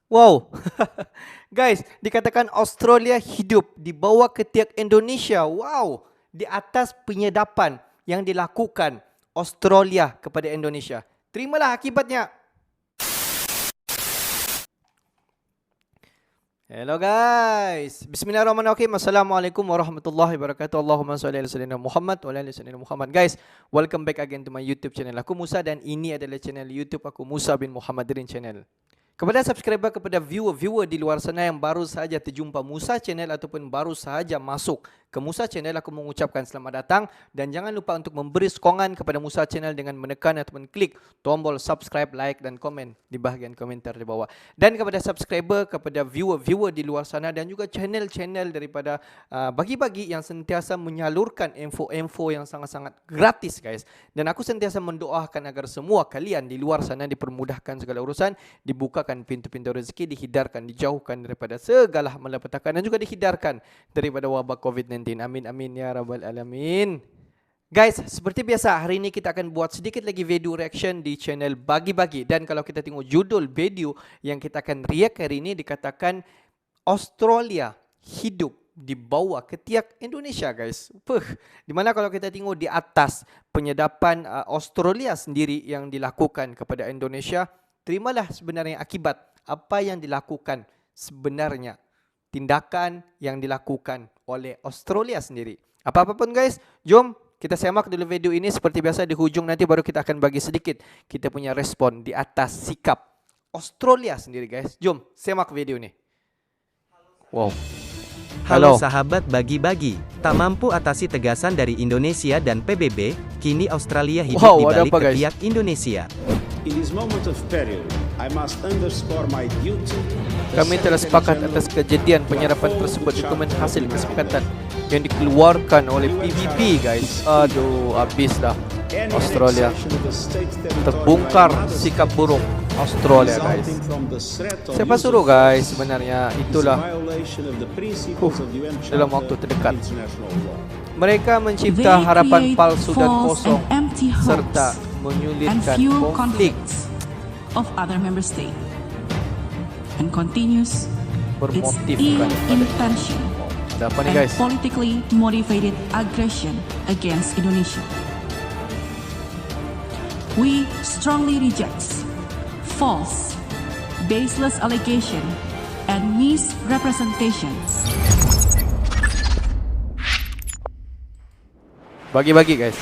Wow, guys, dikatakan Australia hidup di bawah ketiak Indonesia. Wow, di atas penyadapan yang dilakukan Australia kepada Indonesia. Terimalah akibatnya. Hello guys. Bismillahirrahmanirrahim. Assalamualaikum warahmatullahi wabarakatuh. Allahumma shalli ala sayyidina Muhammad wa ala ali sayyidina Muhammad. Guys, welcome back again to my YouTube channel. Aku Musa dan ini adalah channel YouTube aku, Musa bin Muhammadin Channel. Kepada subscriber, kepada viewer di luar sana yang baru sahaja terjumpa Musa Channel ataupun baru sahaja masuk ke Musa Channel, aku mengucapkan selamat datang dan jangan lupa untuk memberi sokongan kepada Musa Channel dengan menekan ataupun klik tombol subscribe, like dan komen di bahagian komentar di bawah. Dan kepada subscriber, kepada viewer di luar sana dan juga channel-channel daripada bagi-bagi yang sentiasa menyalurkan info-info yang sangat-sangat gratis guys. Dan aku sentiasa mendoakan agar semua kalian di luar sana dipermudahkan segala urusan, dibuka pintu-pintu rezeki, dihidarkan, dijauhkan daripada segala malapetaka dan juga dihidarkan daripada wabak COVID-19. Amin amin ya rabbal alamin. Guys, seperti biasa hari ini kita akan buat sedikit lagi video reaction di channel Bagi-Bagi. Dan kalau kita tengok judul video yang kita akan react hari ini dikatakan Australia hidup di bawah ketiak Indonesia guys. Dimana kalau kita tengok di atas penyadapan Australia sendiri yang dilakukan kepada Indonesia, terimalah sebenarnya akibat apa yang dilakukan sebenarnya, tindakan yang dilakukan oleh Australia sendiri. Apa-apa pun guys, jom kita semak dulu video ini. Seperti biasa di hujung nanti baru kita akan bagi sedikit kita punya respon di atas sikap Australia sendiri guys. Jom semak video ini. Wow. Halo sahabat Bagi-Bagi, tak mampu atasi tegasan dari Indonesia dan PBB, kini Australia hidup di balik ketiak Indonesia. In this moment of peril, I must underscore my duty. Kami telah sepakat atas kejadian penyerapan tersebut dokumen hasil kesepakatan yang dikeluarkan oleh PBB guys. Aduh, habis dah Australia. Terbongkar sikap buruk Australia guys. Siapa suruh guys sebenarnya? Itulah dalam waktu terdekat. Mereka mencipta harapan palsu dan kosong serta menyulitkan konflik of other member state and continues its ill-intention and politically motivated aggression against Indonesia. We strongly reject false, baseless allegation and misrepresentations. Bagi-bagi guys.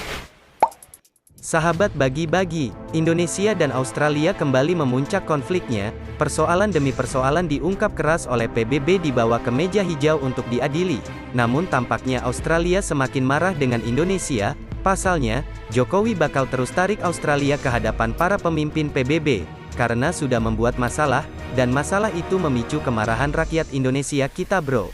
Sahabat Bagi-Bagi, Indonesia dan Australia kembali memuncak konfliknya. Persoalan demi persoalan diungkap keras oleh PBB dibawa ke meja hijau untuk diadili. Namun tampaknya Australia semakin marah dengan Indonesia. Pasalnya, Jokowi bakal terus tarik Australia ke hadapan para pemimpin PBB karena sudah membuat masalah, dan masalah itu memicu kemarahan rakyat Indonesia kita bro.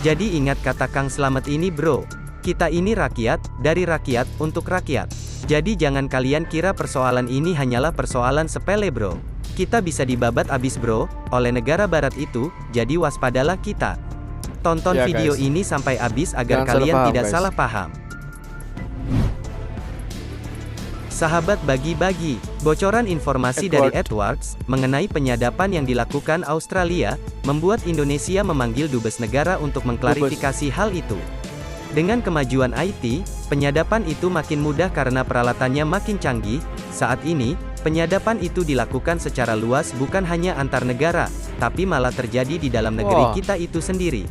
Jadi ingat kata Kang Slamet ini bro, kita ini rakyat, dari rakyat, untuk rakyat. Jadi jangan kalian kira persoalan ini hanyalah persoalan sepele bro. Kita bisa dibabat abis bro, oleh negara barat itu, jadi waspadalah kita. Tonton ya, video guys, ini sampai habis agar jangan kalian salah tidak guys. salah paham. Sahabat Bagi-Bagi, bocoran informasi dari Edwards mengenai penyadapan yang dilakukan Australia, membuat Indonesia memanggil Dubes Negara untuk mengklarifikasi hal itu. Dengan kemajuan IT, penyadapan itu makin mudah karena peralatannya makin canggih. Saat ini, penyadapan itu dilakukan secara luas bukan hanya antar negara, tapi malah terjadi di dalam negeri kita itu sendiri.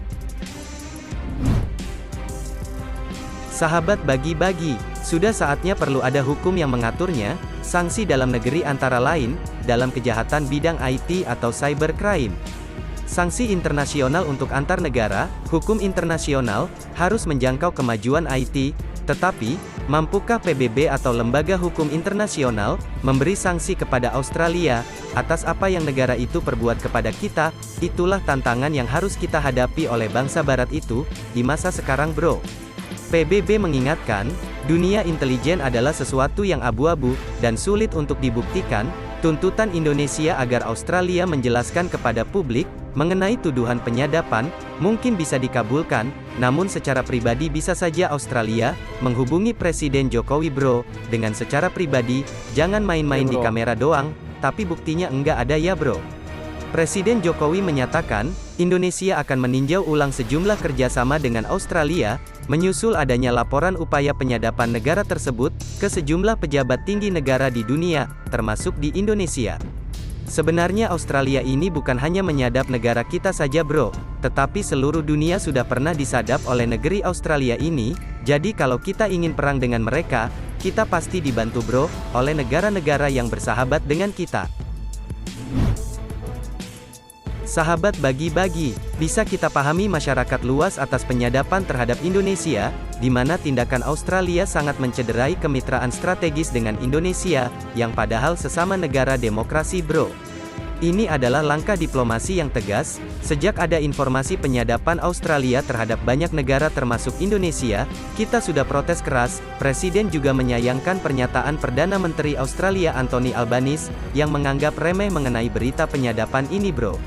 Sahabat Bagi-Bagi, sudah saatnya perlu ada hukum yang mengaturnya. Sanksi dalam negeri antara lain, dalam kejahatan bidang IT atau cybercrime. Sanksi internasional untuk antar negara, hukum internasional, harus menjangkau kemajuan IT, tetapi, mampukah PBB atau lembaga hukum internasional, memberi sanksi kepada Australia, atas apa yang negara itu perbuat kepada kita? Itulah tantangan yang harus kita hadapi oleh bangsa barat itu, di masa sekarang bro. PBB mengingatkan, dunia intelijen adalah sesuatu yang abu-abu, dan sulit untuk dibuktikan. Tuntutan Indonesia agar Australia menjelaskan kepada publik, mengenai tuduhan penyadapan, mungkin bisa dikabulkan, namun secara pribadi bisa saja Australia, menghubungi Presiden Jokowi bro, dengan secara pribadi, jangan main-main di kamera doang, tapi buktinya enggak ada ya bro. Presiden Jokowi menyatakan, Indonesia akan meninjau ulang sejumlah kerjasama dengan Australia, menyusul adanya laporan upaya penyadapan negara tersebut ke sejumlah pejabat tinggi negara di dunia, termasuk di Indonesia. Sebenarnya Australia ini bukan hanya menyadap negara kita saja bro, tetapi seluruh dunia sudah pernah disadap oleh negeri Australia ini, jadi kalau kita ingin perang dengan mereka, kita pasti dibantu bro, oleh negara-negara yang bersahabat dengan kita. Sahabat bagi-bagi, bisa kita pahami masyarakat luas atas penyadapan terhadap Indonesia, di mana tindakan Australia sangat mencederai kemitraan strategis dengan Indonesia, yang padahal sesama negara demokrasi bro. Ini adalah langkah diplomasi yang tegas, sejak ada informasi penyadapan Australia terhadap banyak negara termasuk Indonesia, kita sudah protes keras. Presiden juga menyayangkan pernyataan Perdana Menteri Australia Anthony Albanese, yang menganggap remeh mengenai berita penyadapan ini bro.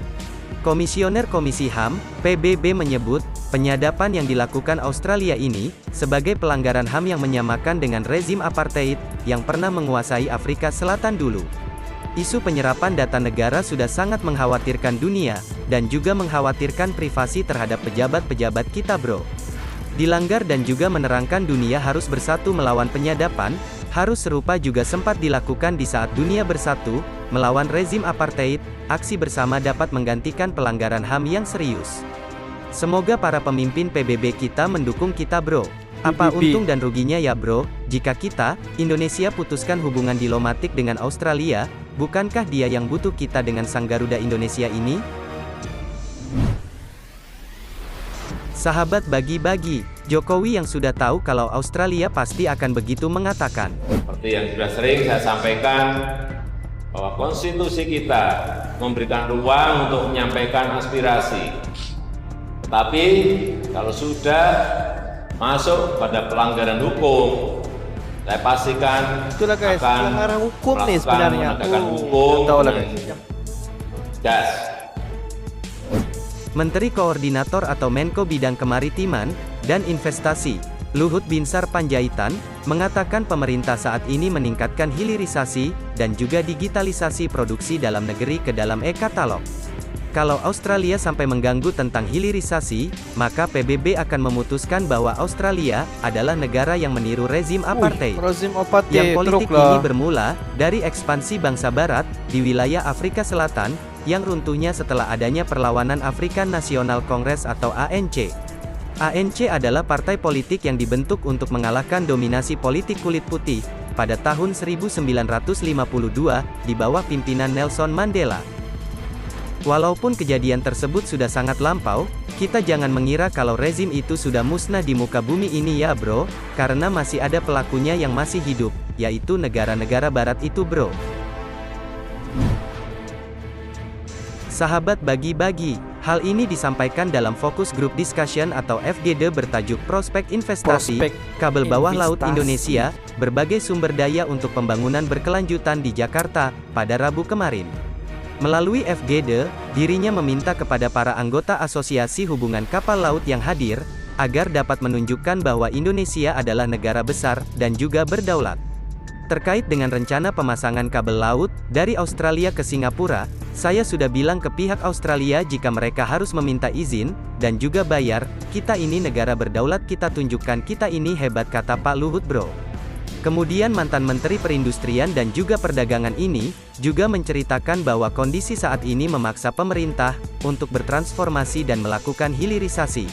Komisioner Komisi HAM, PBB menyebut, penyadapan yang dilakukan Australia ini, sebagai pelanggaran HAM yang menyamakan dengan rezim apartheid, yang pernah menguasai Afrika Selatan dulu. Isu penyerapan data negara sudah sangat mengkhawatirkan dunia, dan juga mengkhawatirkan privasi terhadap pejabat-pejabat kita bro. Dilanggar dan juga menerangkan dunia harus bersatu melawan penyadapan, harus serupa juga sempat dilakukan di saat dunia bersatu, melawan rezim apartheid, aksi bersama dapat menggantikan pelanggaran HAM yang serius. Semoga para pemimpin PBB kita mendukung kita bro. Apa untung dan ruginya ya bro, jika kita, Indonesia putuskan hubungan diplomatik dengan Australia, bukankah dia yang butuh kita dengan Sang Garuda Indonesia ini? Sahabat bagi-bagi, Jokowi yang sudah tahu kalau Australia pasti akan begitu mengatakan. Seperti yang sudah sering saya sampaikan, bahwa konstitusi kita memberikan ruang untuk menyampaikan aspirasi. Tetapi kalau sudah masuk pada pelanggaran hukum, saya pastikan Itulah guys, akan pelanggaran hukum nih sebenarnya. menegakkan hukum tahu lah dengan guys. tegas. Menteri Koordinator atau Menko Bidang Kemaritiman dan Investasi, Luhut Binsar Panjaitan, mengatakan pemerintah saat ini meningkatkan hilirisasi dan juga digitalisasi produksi dalam negeri ke dalam e-katalog. Kalau Australia sampai mengganggu tentang hilirisasi, maka PBB akan memutuskan bahwa Australia adalah negara yang meniru rezim apartheid. Rezim apartheid Yang politik teruk lah. ini bermula dari ekspansi bangsa Barat di wilayah Afrika Selatan, yang runtuhnya setelah adanya perlawanan African National Congress atau ANC. ANC adalah partai politik yang dibentuk untuk mengalahkan dominasi politik kulit putih pada tahun 1952 di bawah pimpinan Nelson Mandela. Walaupun kejadian tersebut sudah sangat lampau, kita jangan mengira kalau rezim itu sudah musnah di muka bumi ini ya bro, karena masih ada pelakunya yang masih hidup, yaitu negara-negara barat itu bro. Sahabat bagi-bagi, hal ini disampaikan dalam Focus Group Discussion atau FGD bertajuk Prospek Investasi, Prospek Kabel Bawah Laut Investasi. Indonesia, berbagai sumber daya untuk pembangunan berkelanjutan di Jakarta, pada Rabu kemarin. Melalui FGD, dirinya meminta kepada para anggota Asosiasi Hubungan Kapal Laut yang hadir, agar dapat menunjukkan bahwa Indonesia adalah negara besar, dan juga berdaulat. Terkait dengan rencana pemasangan kabel laut, dari Australia ke Singapura, saya sudah bilang ke pihak Australia jika mereka harus meminta izin, dan juga bayar, kita ini negara berdaulat, kita tunjukkan kita ini hebat, kata Pak Luhut bro. Kemudian mantan Menteri Perindustrian dan juga Perdagangan ini, juga menceritakan bahwa kondisi saat ini memaksa pemerintah, untuk bertransformasi dan melakukan hilirisasi.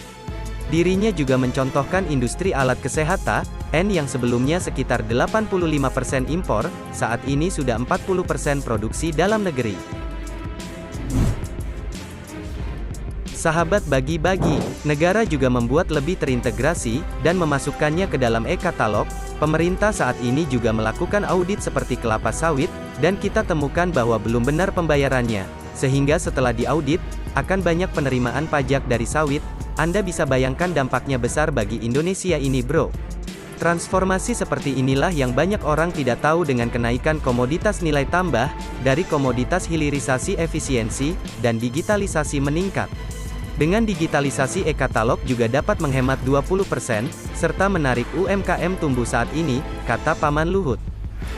Dirinya juga mencontohkan industri alat kesehatan, yang sebelumnya sekitar 85% impor, saat ini sudah 40% produksi dalam negeri. Sahabat bagi-bagi, negara juga membuat lebih terintegrasi, dan memasukkannya ke dalam e-katalog. Pemerintah saat ini juga melakukan audit seperti kelapa sawit, dan kita temukan bahwa belum benar pembayarannya. Sehingga setelah diaudit, akan banyak penerimaan pajak dari sawit. Anda bisa bayangkan dampaknya besar bagi Indonesia ini bro. Transformasi seperti inilah yang banyak orang tidak tahu dengan kenaikan komoditas nilai tambah, dari komoditas hilirisasi efisiensi, dan digitalisasi meningkat. Dengan digitalisasi e-katalog juga dapat menghemat 20%, serta menarik UMKM tumbuh saat ini, kata Paman Luhut.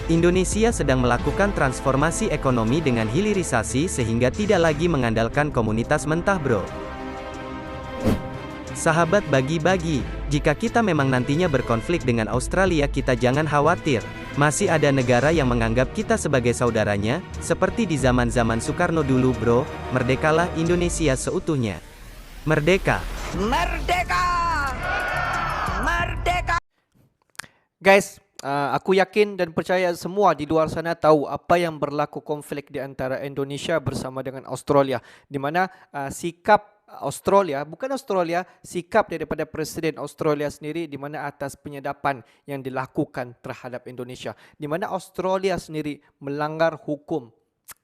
Indonesia sedang melakukan transformasi ekonomi dengan hilirisasi sehingga tidak lagi mengandalkan komunitas mentah bro. Sahabat bagi-bagi, jika kita memang nantinya berkonflik dengan Australia kita jangan khawatir. Masih ada negara yang menganggap kita sebagai saudaranya, seperti di zaman-zaman Soekarno dulu bro, merdekalah Indonesia seutuhnya. Merdeka! Merdeka! Merdeka! Guys, aku yakin dan percaya semua di luar sana tahu apa yang berlaku konflik di antara Indonesia bersama dengan Australia, di mana sikap sikap daripada Presiden Australia sendiri di mana atas penyedapan yang dilakukan terhadap Indonesia, di mana Australia sendiri melanggar hukum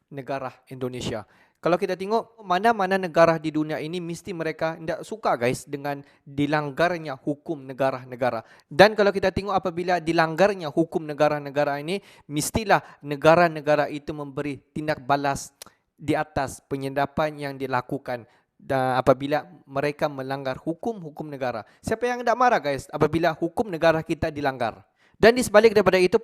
negara Indonesia. Kalau kita tengok mana-mana negara di dunia ini mesti mereka tidak suka guys dengan dilanggarnya hukum negara-negara. Dan kalau kita tengok apabila dilanggarnya hukum negara-negara ini, mestilah negara-negara itu memberi tindak balas di atas penyedapan yang dilakukan. Dan apabila mereka melanggar hukum-hukum negara. Siapa yang tidak marah guys apabila hukum negara kita dilanggar? Dan di sebalik daripada itu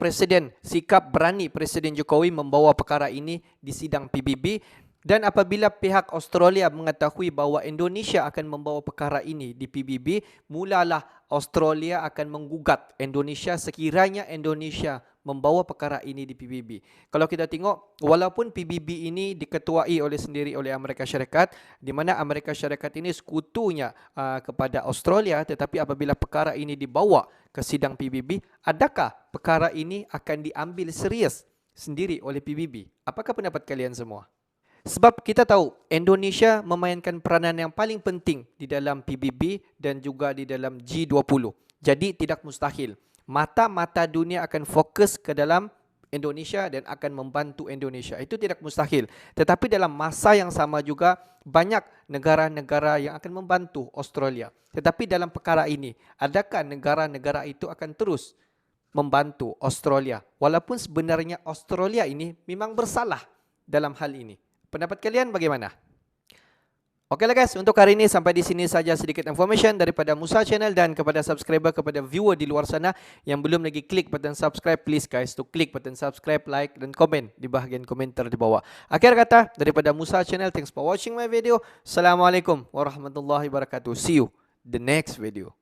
sikap berani Presiden Jokowi membawa perkara ini di sidang PBB. Dan apabila pihak Australia mengetahui bahawa Indonesia akan membawa perkara ini di PBB, mulalah Australia akan menggugat Indonesia sekiranya Indonesia membawa perkara ini di PBB. Kalau kita tengok, walaupun PBB ini diketuai oleh Amerika Syarikat, di mana Amerika Syarikat ini sekutunya kepada Australia, tetapi apabila perkara ini dibawa ke sidang PBB, adakah perkara ini akan diambil serius sendiri oleh PBB? Apakah pendapat kalian semua? Sebab kita tahu Indonesia memainkan peranan yang paling penting di dalam PBB dan juga di dalam G20. Jadi tidak mustahil mata-mata dunia akan fokus ke dalam Indonesia dan akan membantu Indonesia. Itu tidak mustahil. Tetapi dalam masa yang sama juga banyak negara-negara yang akan membantu Australia. Tetapi dalam perkara ini, adakah negara-negara itu akan terus membantu Australia? Walaupun sebenarnya Australia ini memang bersalah dalam hal ini. Pendapat kalian bagaimana? Okeylah guys, untuk hari ini sampai di sini saja sedikit information daripada Musa Channel, dan kepada subscriber, kepada viewer di luar sana yang belum lagi klik button subscribe, please guys to klik button subscribe, like dan komen di bahagian komentar di bawah. Akhir kata daripada Musa Channel, thanks for watching my video. Assalamualaikum warahmatullahi wabarakatuh. See you the next video.